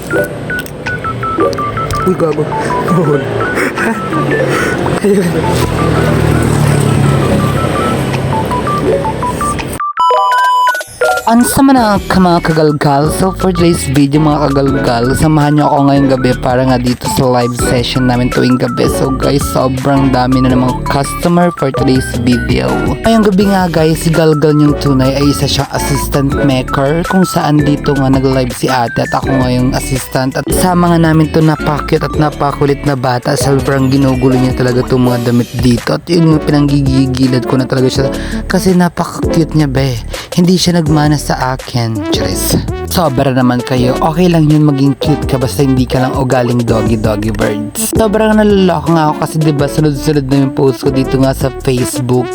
Uy, gago. Bawal. Ayun. Ano sa mga kagalgal? So for today's video mga kagalgal, samahan nyo ako ngayong gabi para nga dito sa live session namin tuwing gabi. So guys, sobrang dami na namang customer for today's video. Ngayong gabi nga guys, si Galgal yung tunay ay isa siyang assistant maker kung saan dito nga nag-live si ate at ako nga yung assistant. At sama nga namin to napakute at napakulit na bata. Sobrang ginugulo niya talaga itong mga damit dito. At yun yung pinanggigigilad ko na talaga siya kasi napaka-cute niya be. Hindi siya nagmana sa akin. Charis. Sobra naman kayo. Okay lang yun maging cute ka basta hindi ka lang ugaling doggy birds. Sobrang naloloko nga ako kasi diba sunod-sunod na yung post ko dito nga sa Facebook.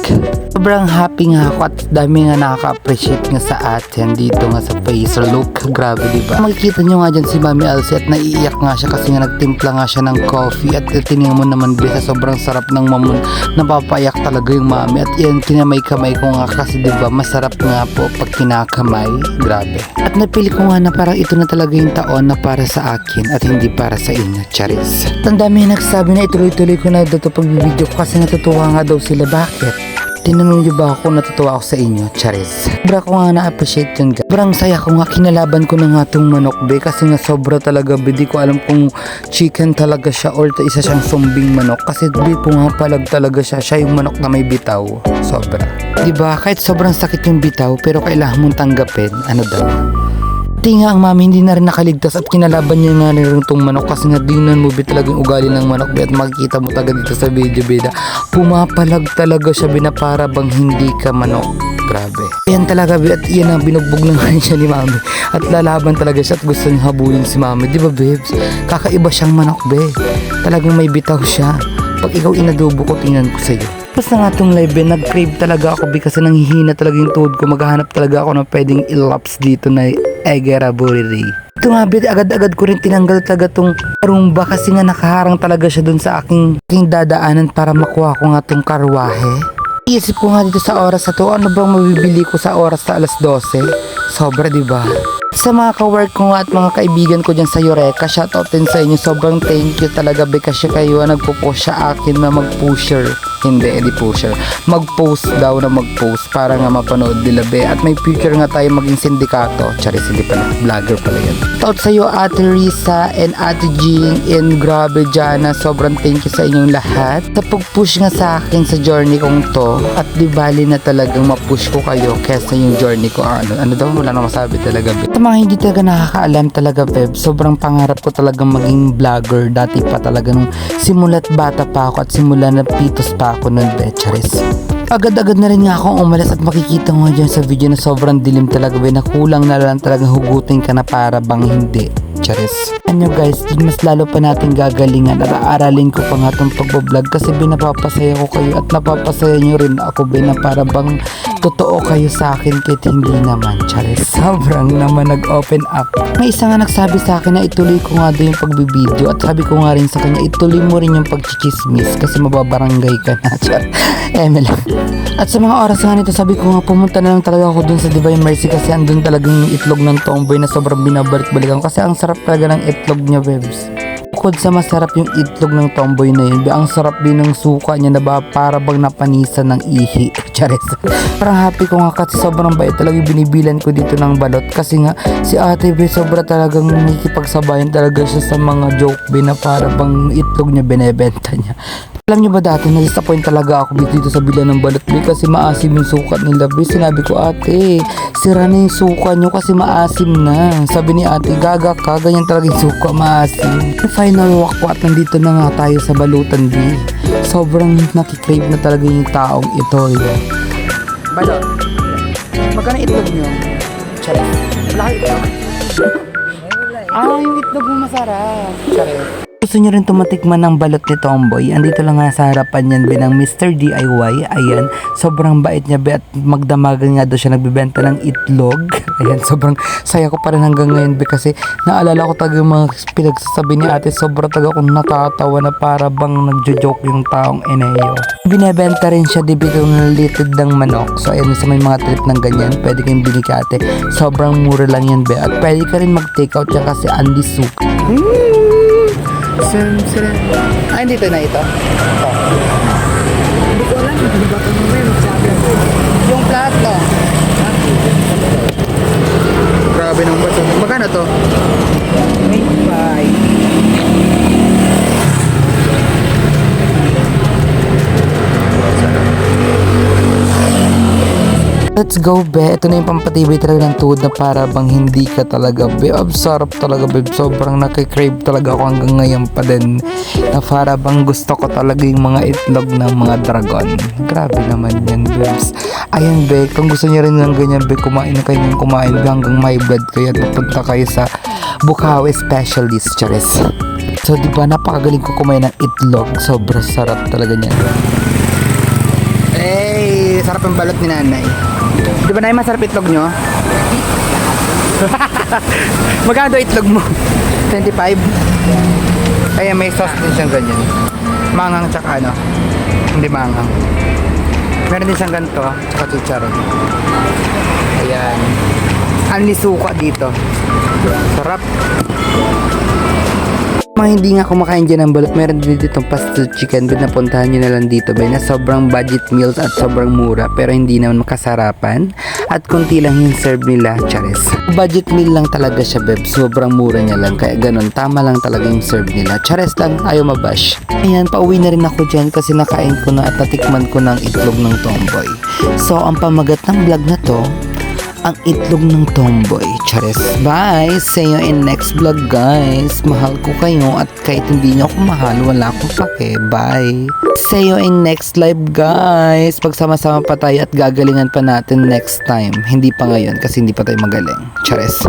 Sobrang happy nga ako at dami nga nakaka-appreciate nga sa atin dito nga sa Facebook. Grabe diba? Makikita nyo nga dyan si Mami Elsie at naiiyak nga siya kasi nga nagtimpla nga siya ng coffee at tingnan mo naman bisa sobrang sarap ng mamon. Napapayak talaga yung mami at yan kinamay-kamay ko nga kasi diba masarap nga po pag kinakamay. Grabe. At napili ko nga na parang ito na talaga yung taon na para sa akin at hindi para sa inyo. Charis. Ang dami nagsabi na ituloy-tuloy ko na dito pagbibideo ko kasi natutuwa nga daw sila. Bakit? Tinanong niyo ba ako natutuwa ako sa inyo? Charis. Sobra ko nga na-appreciate yun guys. Sobrang saya ko nga kinalaban ko na nga itong manok be kasi nga sobra talaga be. Di ko alam kung chicken talaga siya or isa siyang sumbing manok kasi be pumapalag talaga siya. Siya yung manok na may bitaw. Sobra. Diba? Kahit sobrang sakit yung bitaw pero kailangan mong tanggapin. Ano daw? Pati nga ang mami hindi na rin nakaligtas at kinalaban niya nga rin itong manok kasi nga dinan mo be talagang ugali ng manok be at makikita mo talaga dito sa video be na pumapalag talaga siya be na para bang hindi ka manok. Grabe. Yan talaga be at yan ang binugbog na nga siya ni mami at lalaban talaga siya at gusto niya habulin si mami. Diba babes? Kakaiba siyang manok be. Talagang may bitaw siya. Pag ikaw inadobo ko tingnan ko sa'yo. Basta nga itong live be, nag-crave talaga ako be kasi nanghihina talaga yung tuhod ko. Maghahanap talaga ako ng pwedeng ilaps dito na egera buriri. Ito nga be, agad-agad ko rin tinanggal talaga tong rumba kasi nga nakaharang talaga siya dun sa aking dadaanan para makuha ko nga tong karwahe. Iisip ko nga dito sa oras na to, ano bang mabibili ko sa oras sa alas 12? Sobra diba? Sa mga ka-work ko nga at mga kaibigan ko dyan sa Eureka, shoutout din sa inyo. Sobrang thank you talaga be kasi kayo nagpo-post sa akin na mag-pusher. Hindi, edi pusher. Mag-post daw na mag-post para nga mapanood nila be. At may future nga tayo maging sindikato. Charis, hindi pala. Vlogger pala yan. Shoutout sa iyo Ate Risa and Ate Jing and grabe Jana. Sobrang thank you sa inyong lahat. Sa pag-push nga sa akin sa journey kong to. At di bali na talagang ma-push ko kayo kesa yung journey ko. Ano daw? Wala na masabi talaga be. Sa mga hindi talaga nakakaalam talaga Beb, sobrang pangarap ko talagang maging vlogger. Dati pa talaga nung simulat bata pa ako at simula na pitos pa ako ng Charis. Agad-agad na rin nga akong umalis at makikita mo dyan sa video na sobrang dilim talaga be, na kulang na lang talagang hugutin ka na para bang hindi. Charis. Ano guys, mas lalo pa natin gagalingan at aaralin ko pa nga itong pagbablog kasi napapasaya ko kayo at napapasaya nyo rin ako be na para bang totoo kayo sa akin kahit hindi naman. Charis. Sobrang naman nag-open up. May isa nga nagsabi sa akin na ituloy ko nga doon yung pagbibideo at sabi ko nga rin sa kanya ituloy mo rin yung pagchichismis kasi mababarangay ka na. Emel. At sa mga oras nga nito sabi ko nga pumunta na lang talaga ako dun sa Divine Mercy kasi andun talagang yung itlog ng tomboy na sobrang binabalik-balikan kasi ang sarap talaga ng itlog niya bebs. Bukod sa masarap yung itlog ng tomboy na yun, ang sarap din ng suka niya na ba para bang napanisan ng ihi. Charis. Parang happy ko nga kasi sobrang bait talaga binibilan ko dito ng balot kasi nga si ate be sobra talagang nakikipagsabayan talaga siya sa mga joke be na para bang itlog niya binebenta niya. Alam niyo ba dati na-disappoint talaga ako dito sa bila ng balot be kasi maasim yung sukat nila be. Sinabi ko ate, sira na yung suka nyo kasi maasim na. Sabi ni ate, gaga ka, ganyan talaga yung suka, maasim. Final walk ko at nandito na nga tayo sa balutan be. Sobrang nakikrave na talaga yung taong ito. Balot, magkano itlog nyo? Charis. Malaki itlog? Yung itlog mo masarap. Charis. Gusto nyo rin tumatikman ng balot ni Tomboy? Andito lang nga sa harapan yan be ng Mr. DIY. Ayan, sobrang bait niya be at magdamagan nga daw siya nagbibenta ng itlog. Ayan, sobrang saya ko pa rin hanggang ngayon be kasi naalala ko talaga yung mga pinagsasabi ni ate. Sobrang taga akong natatawa na para bang nagjo-joke yung taong Eneo. Binebenta rin siya di ng litid ng manok. So ayan, sa may mga trip ng ganyan, pwede kayong bili kay ate. Sobrang mura lang yan be at pwede ka rin mag-takeout yan kasi Andy Souk. Ay, dito na ito. Hindi ko alam, hindi ba ito naman magsabi ako. Yung plato. Grabe ng bato. Magkano to? 25. Let's go, be. Ito na yung pampatibay talaga ng tuhod na para bang hindi ka talaga, be. Sarap talaga, be. Sobrang nakikrave talaga ako hanggang ngayon pa din. Na para bang gusto ko talaga yung mga itlog ng mga dragon. Grabe naman yan, babes. Ayan, be. Kung gusto niyo rin ng ganyan, be, kumain na kayo ng kumain, be. Hanggang may blood kayo at pupunta kayo sa Bukawi Specialist, charis. So, di ba, napakagaling ko kumain ng itlog. Sobrang sarap talaga niyan. Hey, sarap ang balot ni nanay. Di ba na masarap itlog nyo? Magkano itlog mo? 25? Ayan, may sauce din siyang ganyan. Mangang tsaka ano? Hindi mangang. Meron din siyang ganito, tsaka chicharon. Ayan. Anli suka dito. Sarap. Mga hindi nga kumakain dyan ng balot, meron din ditong pastel chicken, but napuntahan nyo na lang dito ba na sobrang budget meals at sobrang mura pero hindi naman makasarapan at kunti lang yung serve nila, charis. Budget meal lang talaga siya, beb, sobrang mura niya lang kaya ganun, tama lang talaga yung serve nila, charis lang, ayaw mabash. Ayan, pauwi na rin ako dyan kasi nakain ko na at natikman ko ng itlog ng Tomboy. So ang pamagat ng vlog na to, ang itlog ng Tomboy. Charis. Bye! See you in next vlog, guys. Mahal ko kayo at kahit hindi nyo ako mahal, wala akong pake. Bye! See you in next live, guys. Pagsama-sama pa tayo at gagalingan pa natin next time. Hindi pa ngayon kasi hindi pa tayo magaling. Charis.